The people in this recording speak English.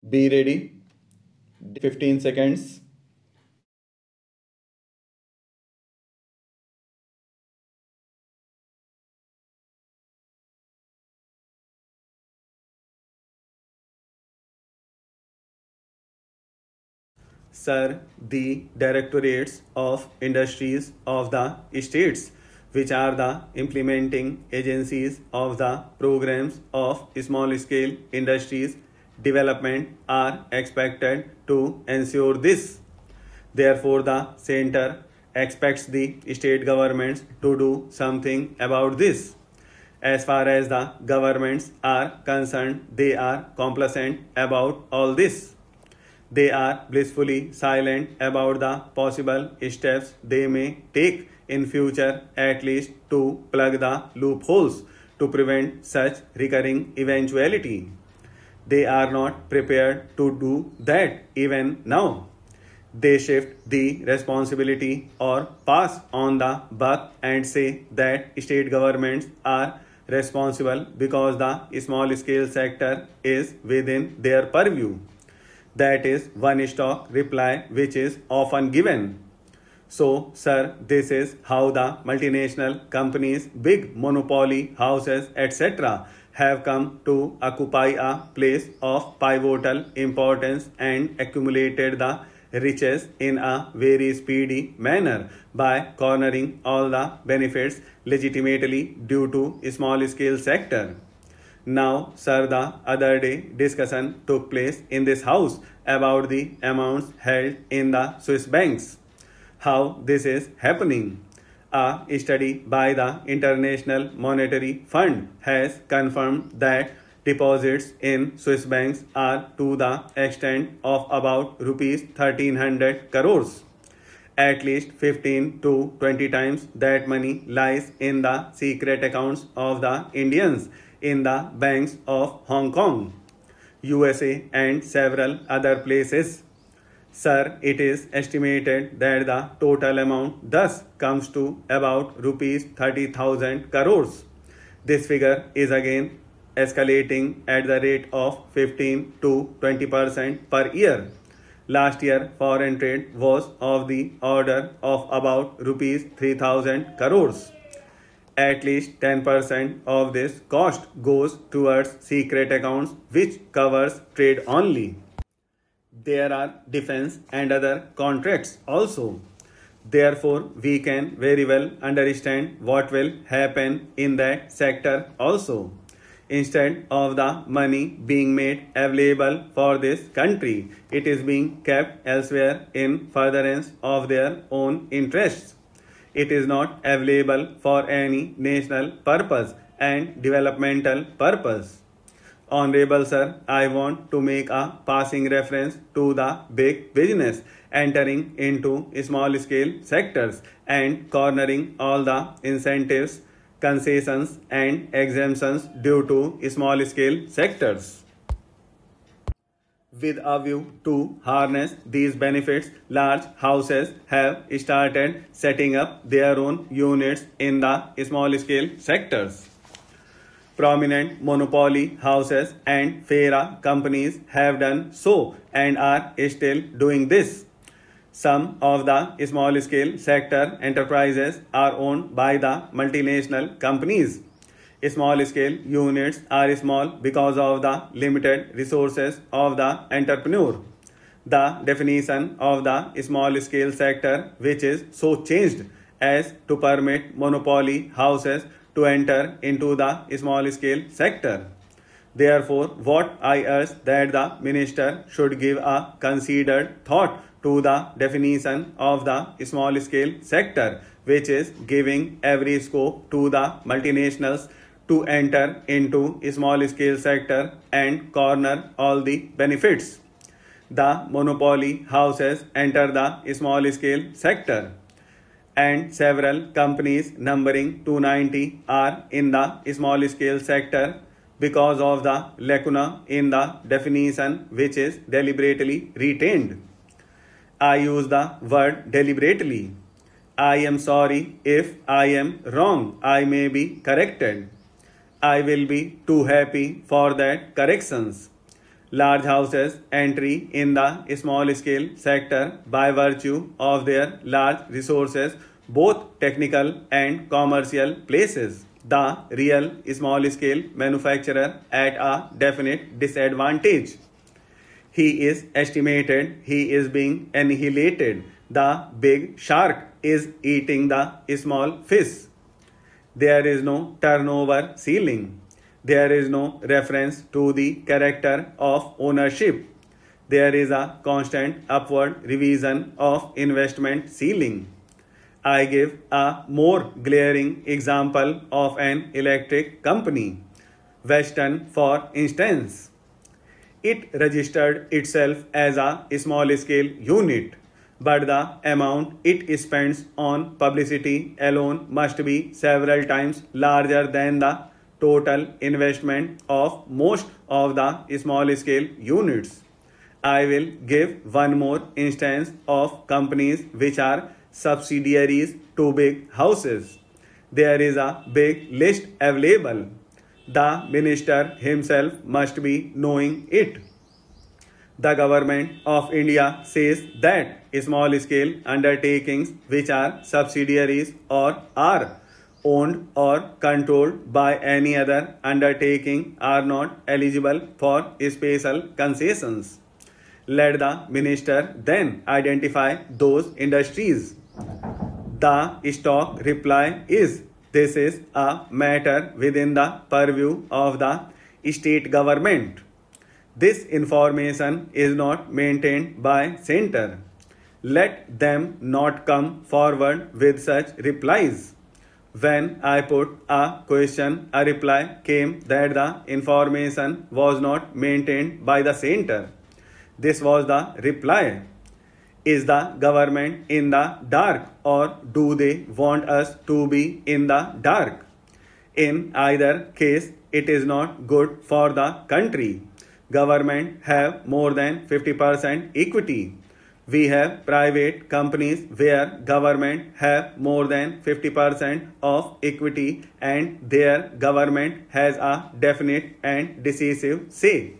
Be ready. 15 seconds. Sir, the directorates of industries of the states, which are the implementing agencies of the programs of small scale industries development, are expected to ensure this. Therefore, the center expects the state governments to do something about this. As far as the governments are concerned, they are complacent about all this. They are blissfully silent about the possible steps they may take in future, at least to plug the loopholes to prevent such recurring eventuality. They are not prepared to do that even now. They shift the responsibility or pass on the buck and say that state governments are responsible because the small scale sector is within their purview. That is one stock reply which is often given. So, sir, this is how the multinational companies, big monopoly houses, etc., have come to occupy a place of pivotal importance and accumulated the riches in a very speedy manner by cornering all the benefits legitimately due to small scale sector. Now, sir, the other day discussion took place in this house about the amounts held in the Swiss banks. How this is happening? A study by the International Monetary Fund has confirmed that deposits in Swiss banks are to the extent of about rupees 1300 crores. At least 15 to 20 times that money lies in the secret accounts of the Indians in the banks of Hong Kong, USA, and several other places. Sir, it is estimated that the total amount thus comes to about rupees 30,000 crores. This figure is again escalating at the rate of 15 to 20% per year. Last year, foreign trade was of the order of about rupees 3,000 crores. At least 10% of this cost goes towards secret accounts, which covers trade only. There are defense and other contracts also. Therefore, we can very well understand what will happen in that sector also. Instead of the money being made available for this country, it is being kept elsewhere in furtherance of their own interests. It is not available for any national purpose and developmental purpose. Honorable Sir, I want to make a passing reference to the big business entering into small scale sectors and cornering all the incentives, concessions, and exemptions due to small scale sectors. With a view to harness these benefits, large houses have started setting up their own units in the small scale sectors. Prominent monopoly houses and FERA companies have done so and are still doing this. Some of the small scale sector enterprises are owned by the multinational companies. Small scale units are small because of the limited resources of the entrepreneur. The definition of the small scale sector, which is so changed as to permit monopoly houses to enter into the small scale sector. Therefore, what I urge that the minister should give a considered thought to the definition of the small scale sector, which is giving every scope to the multinationals to enter into small scale sector and corner all the benefits. The monopoly houses enter the small scale sector and several companies numbering 290 are in the small scale sector because of the lacuna in the definition, which is deliberately retained. I use the word deliberately. I am sorry if I am wrong. I may be corrected. I will be too happy for that corrections. Large houses entry in the small scale sector by virtue of their large resources, both technical and commercial places the real small scale manufacturer at a definite disadvantage. He is estimated, he is being annihilated. The big shark is eating the small fish. There is no turnover ceiling. There is no reference to the character of ownership. There is a constant upward revision of investment ceiling. I give a more glaring example of an electric company, Western for instance. It registered itself as a small scale unit, but the amount it spends on publicity alone must be several times larger than the total investment of most of the small scale units. I will give one more instance of companies which are subsidiaries to big houses. There is a big list available. The minister himself must be knowing it. The government of India says that small scale undertakings which are subsidiaries or are owned or controlled by any other undertaking are not eligible for special concessions. Let the minister then identify those industries. The stock reply is this is a matter within the purview of the state government. This information is not maintained by center. Let them not come forward with such replies. When I put a question, a reply came that the information was not maintained by the center. This was the reply. Is the government in the dark or do they want us to be in the dark? In either case, it is not good for the country. Government have more than 50% equity. We have private companies where government have more than 50% of equity and their government has a definite and decisive say.